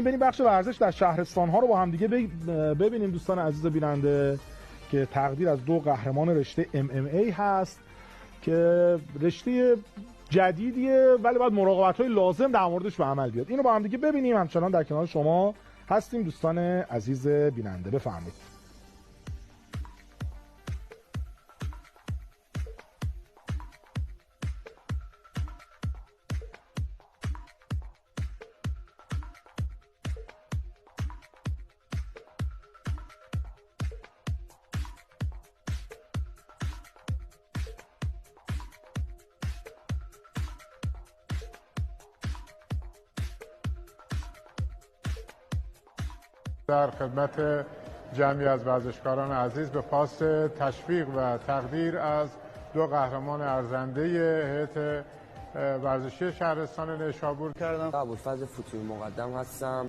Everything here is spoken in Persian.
بریم بخش ورزش در شهرستان ها رو با هم دیگه ببینیم دوستان عزیز بیننده که تقدیر از دو قهرمان رشته MMA هست که رشته جدیدیه ولی باید مراقبت‌های لازم در موردش به عمل بیاد. اینو با هم دیگه ببینیم. همچنان در کنار شما هستیم دوستان عزیز بیننده. بفرمایید. در خدمت جمعی از ورزشکاران عزیز به پاس تشویق و تقدیر از دو قهرمان ارزنده هیئت ورزشی شهرستان نیشابور ابوالفضل فتوحی مقدم هستم.